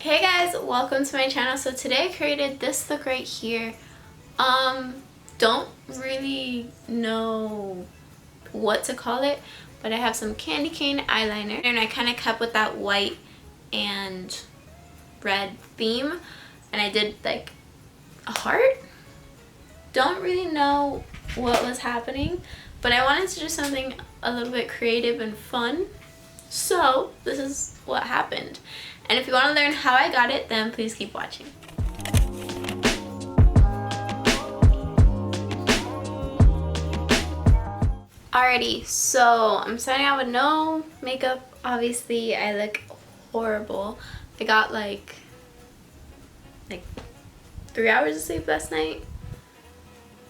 Hey guys, welcome to my channel. So today I created this look right here. Don't really know what to call it, but I have some candy cane eyeliner and I kind of kept with that white and red theme, and I did like a heart. Don't really know what was happening, but I wanted to do something a little bit creative and fun, so this is what happened. And if you want to learn how I got it, then please keep watching. Alrighty, so I'm starting out with no makeup. Obviously, I look horrible. I got like 3 hours of sleep last night,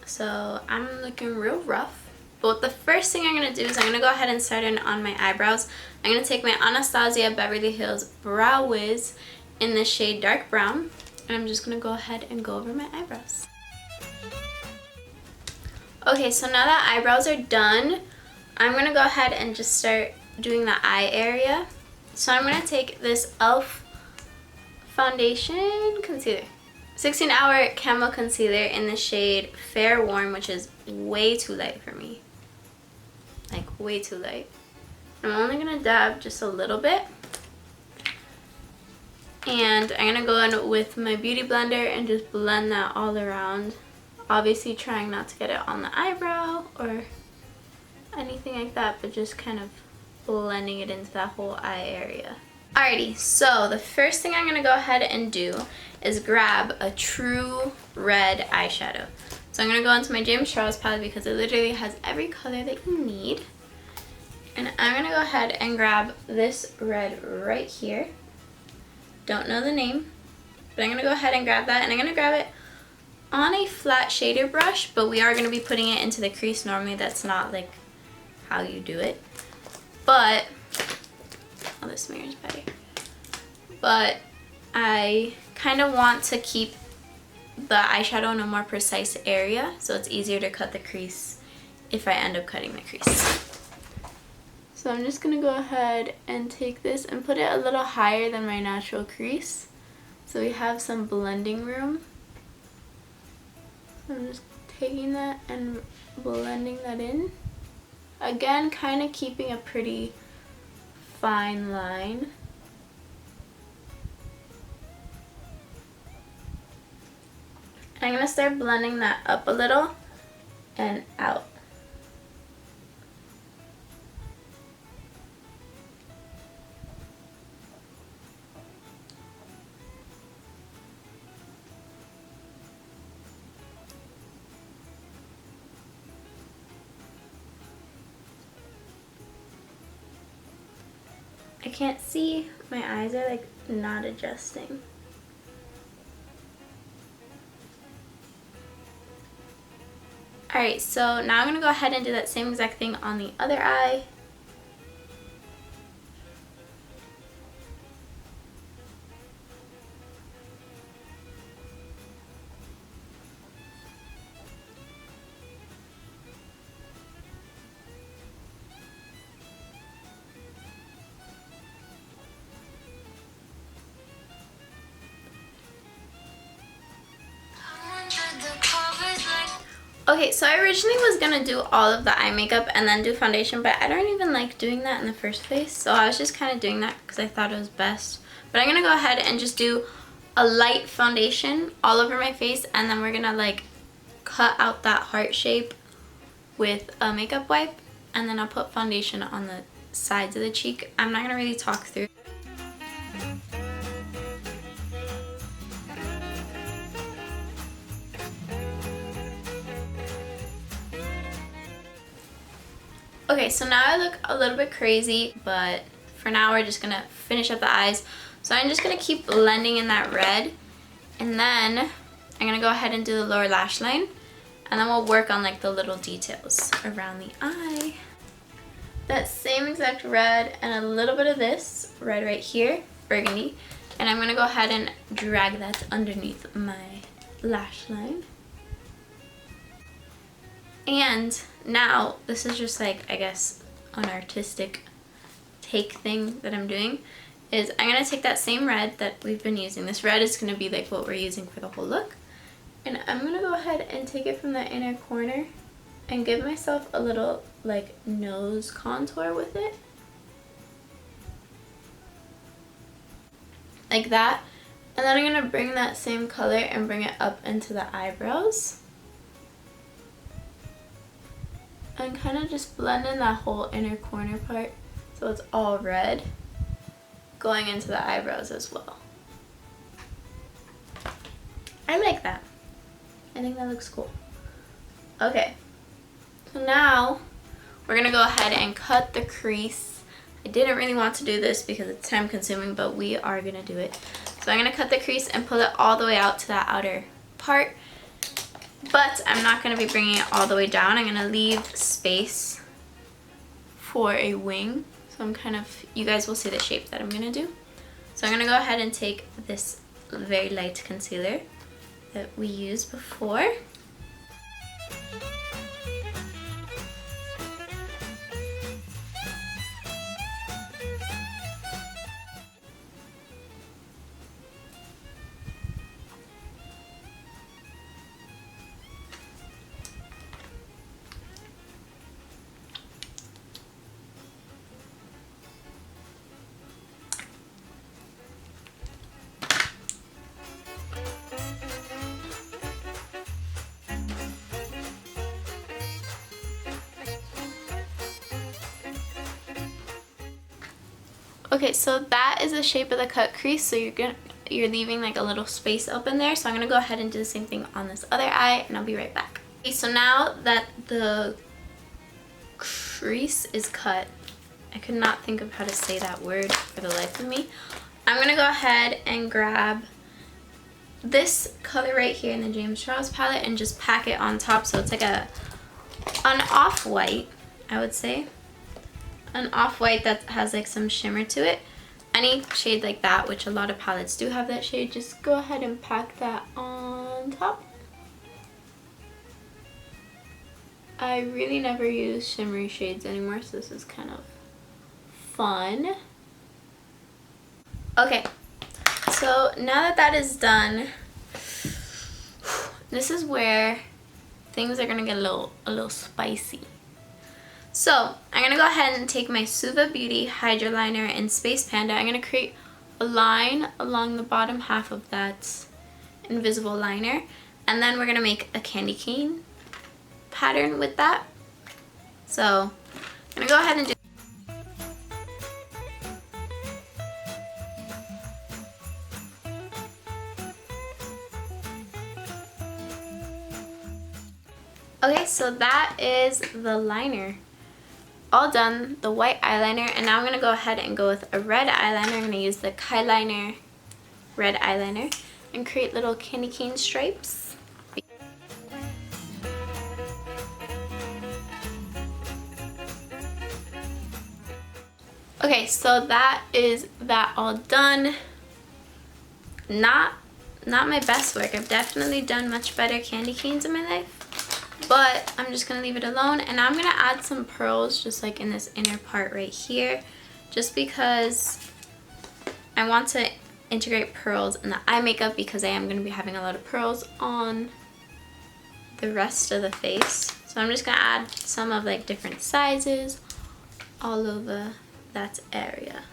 so I'm looking real rough. But the first thing I'm going to do is I'm going to go ahead and start in on my eyebrows. I'm going to take my Anastasia Beverly Hills Brow Wiz in the shade Dark Brown, and I'm just going to go ahead and go over my eyebrows. Okay, so now that eyebrows are done, I'm going to go ahead and just start doing the eye area. So I'm going to take this e.l.f. foundation concealer, 16-hour camo concealer in the shade Fair Warm, which is way too light for me. Like way too light. I'm only going to dab just a little bit. And I'm going to go in with my beauty blender and just blend that all around. Obviously trying not to get it on the eyebrow or anything like that, but just kind of blending it into that whole eye area. Alrighty, so the first thing I'm going to go ahead and do is grab a true red eyeshadow. So I'm going to go into my James Charles palette because it literally has every color that you need. And I'm going to go ahead and grab this red right here. Don't know the name, but I'm going to go ahead and grab that, and I'm going to grab it on a flat shader brush, but we are going to be putting it into the crease. Normally that's not like how you do it, but oh, this mirror's better. But I kind of want to keep the eyeshadow in a more precise area, so it's easier to cut the crease if I end up cutting the crease. So I'm just going to go ahead and take this and put it a little higher than my natural crease, so we have some blending room. So I'm just taking that and blending that in. Again, kind of keeping a pretty fine line. I'm going to start blending that up a little and out. I can't see, my eyes are like not adjusting. Alright, so now I'm going to go ahead and do that same exact thing on the other eye. Okay, so I originally was going to do all of the eye makeup and then do foundation, but I don't even like doing that in the first place. So I was just kind of doing that because I thought it was best. But I'm going to go ahead and just do a light foundation all over my face, and then we're going to like cut out that heart shape with a makeup wipe, and then I'll put foundation on the sides of the cheek. I'm not going to really talk through. Okay, so now I look a little bit crazy, but for now we're just gonna finish up the eyes. So I'm just gonna keep blending in that red, and then I'm gonna go ahead and do the lower lash line, and then we'll work on like the little details around the eye. That same exact red and a little bit of this red right here, burgundy, and I'm gonna go ahead and drag that underneath my lash line. And now, this is just like, I guess, an artistic take thing that I'm doing. is I'm going to take that same red that we've been using. This red is going to be like what we're using for the whole look. And I'm going to go ahead and take it from the inner corner and give myself a little like nose contour with it. Like that. And then I'm going to bring that same color and bring it up into the eyebrows. And kind of just blend in that whole inner corner part so it's all red going into the eyebrows as well. I like that. I think that looks cool. Okay, so now we're gonna go ahead and cut the crease. I didn't really want to do this because it's time consuming, but we are gonna do it. So I'm gonna cut the crease and pull it all the way out to that outer part, but I'm not gonna be bringing it all the way down. I'm gonna leave space for a wing. So I'm kind of, you guys will see the shape that I'm gonna do. So I'm gonna go ahead and take this very light concealer that we used before. Okay, so that is the shape of the cut crease, so you're leaving like a little space open there. So I'm gonna go ahead and do the same thing on this other eye, and I'll be right back. Okay, so now that the crease is cut, I could not think of how to say that word for the life of me. I'm gonna go ahead and grab this color right here in the James Charles palette and just pack it on top, so it's like an off-white, I would say. An off-white that has like some shimmer to it. Any shade like that, which a lot of palettes do have that shade, just go ahead and pack that on top. I really never use shimmery shades anymore, so this is kind of fun. Okay, so now that that is done, this is where things are gonna get a little spicy. So I'm gonna go ahead and take my Suva Beauty Hydro Liner in Space Panda. I'm gonna create a line along the bottom half of that invisible liner, and then we're gonna make a candy cane pattern with that. So I'm gonna go ahead and do. Okay, so that is the liner all done, the white eyeliner, and now I'm going to go ahead and go with a red eyeliner. I'm going to use the Eyeliner red eyeliner and create little candy cane stripes. Okay, so that is that all done. Not my best work. I've definitely done much better candy canes in my life. But I'm just going to leave it alone, and I'm going to add some pearls just like in this inner part right here, just because I want to integrate pearls in the eye makeup, because I am going to be having a lot of pearls on the rest of the face. So I'm just going to add some of like different sizes all over that area.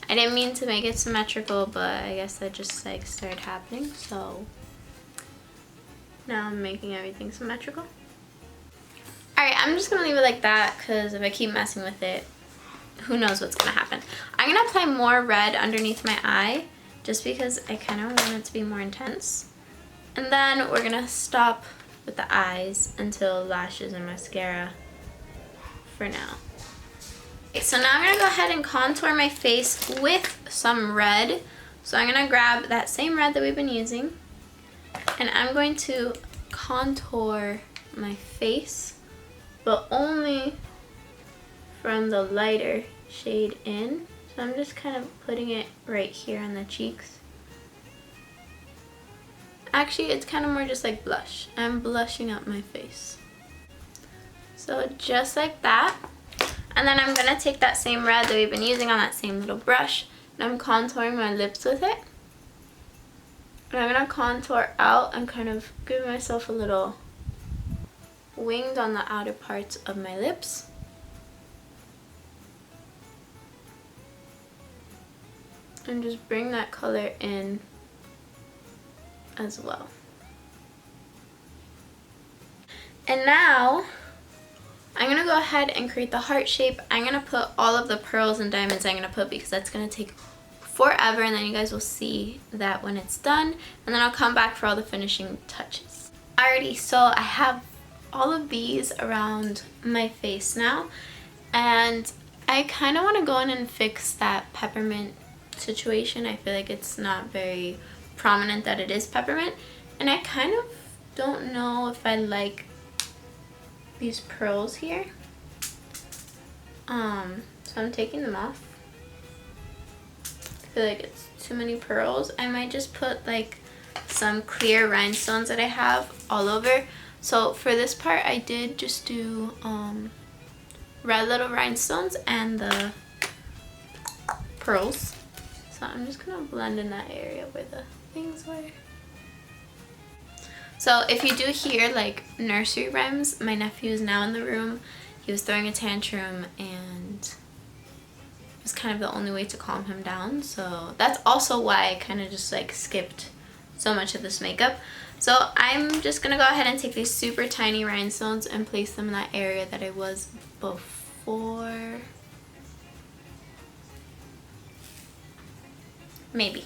I didn't mean to make it symmetrical, but I guess that just like started happening, so now I'm making everything symmetrical. Alright, I'm just going to leave it like that, because if I keep messing with it, who knows what's going to happen. I'm going to apply more red underneath my eye, just because I kind of want it to be more intense. And then we're going to stop with the eyes until lashes and mascara for now. Okay, so now I'm going to go ahead and contour my face with some red. So I'm going to grab that same red that we've been using, and I'm going to contour my face, but only from the lighter shade in. So I'm just kind of putting it right here on the cheeks. Actually, it's kind of more just like blush. I'm blushing up my face. So just like that. And then I'm going to take that same red that we've been using on that same little brush And I'm contouring my lips with it. And I'm going to contour out and kind of give myself a little winged on the outer parts of my lips. And just bring that color in as well. And now I'm going to go ahead and create the heart shape. I'm going to put all of the pearls and diamonds I'm going to put because that's going to take forever, and then you guys will see that when it's done, and then I'll come back for all the finishing touches. Alrighty, so I have all of these around my face now, and I kind of want to go in and fix that peppermint situation. I feel like it's not very prominent that it is peppermint, and I kind of don't know if I like these pearls here. So I'm taking them off. I feel like it's too many pearls. I might just put like some clear rhinestones that I have all over. So for this part I did just do red little rhinestones and the pearls. So I'm just gonna blend in that area where the things were. So if you do hear like nursery rhymes, my nephew is now in the room. He was throwing a tantrum and it was kind of the only way to calm him down. So that's also why I kind of just like skipped so much of this makeup. So I'm just gonna go ahead and take these super tiny rhinestones and place them in that area that I was before. Maybe.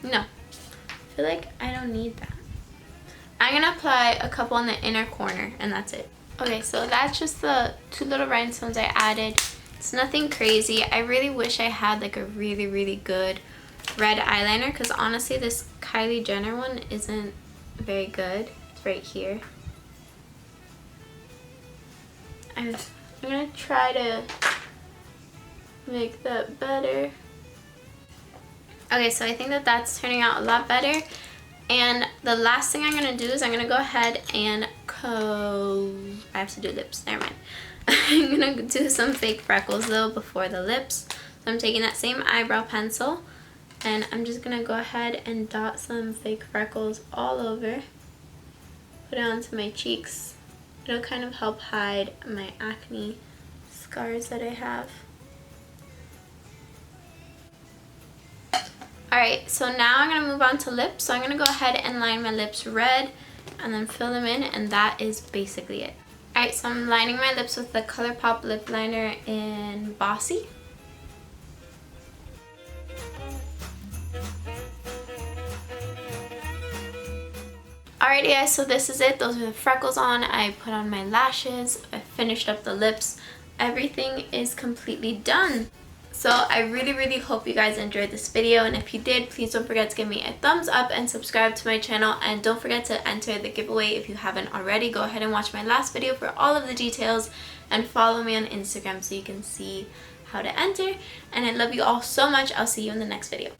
No. I feel like I don't need that. I'm going to apply a couple in the inner corner and that's it. Okay, so that's just the 2 little rhinestones I added. It's nothing crazy. I really wish I had like a really good red eyeliner because honestly this Kylie Jenner one isn't very good. It's right here. I'm going to try to make that better. Okay, so I think that that's turning out a lot better. And the last thing I'm going to do is I'm going to go ahead and I have to do lips, never mind. I'm going to do some fake freckles though before the lips. So I'm taking that same eyebrow pencil and I'm just going to go ahead and dot some fake freckles all over. Put it onto my cheeks. It'll kind of help hide my acne scars that I have. Alright, so now I'm going to move on to lips. So I'm going to go ahead and line my lips red and then fill them in, and that is basically it. Alright, so I'm lining my lips with the ColourPop lip liner in Bossy. Alrighty guys, so this is it. Those are the freckles on. I put on my lashes. I finished up the lips. Everything is completely done. So I really hope you guys enjoyed this video, and if you did, please don't forget to give me a thumbs up and subscribe to my channel, and don't forget to enter the giveaway if you haven't already. Go ahead and watch my last video for all of the details and follow me on Instagram so you can see how to enter, and I love you all so much. I'll see you in the next video.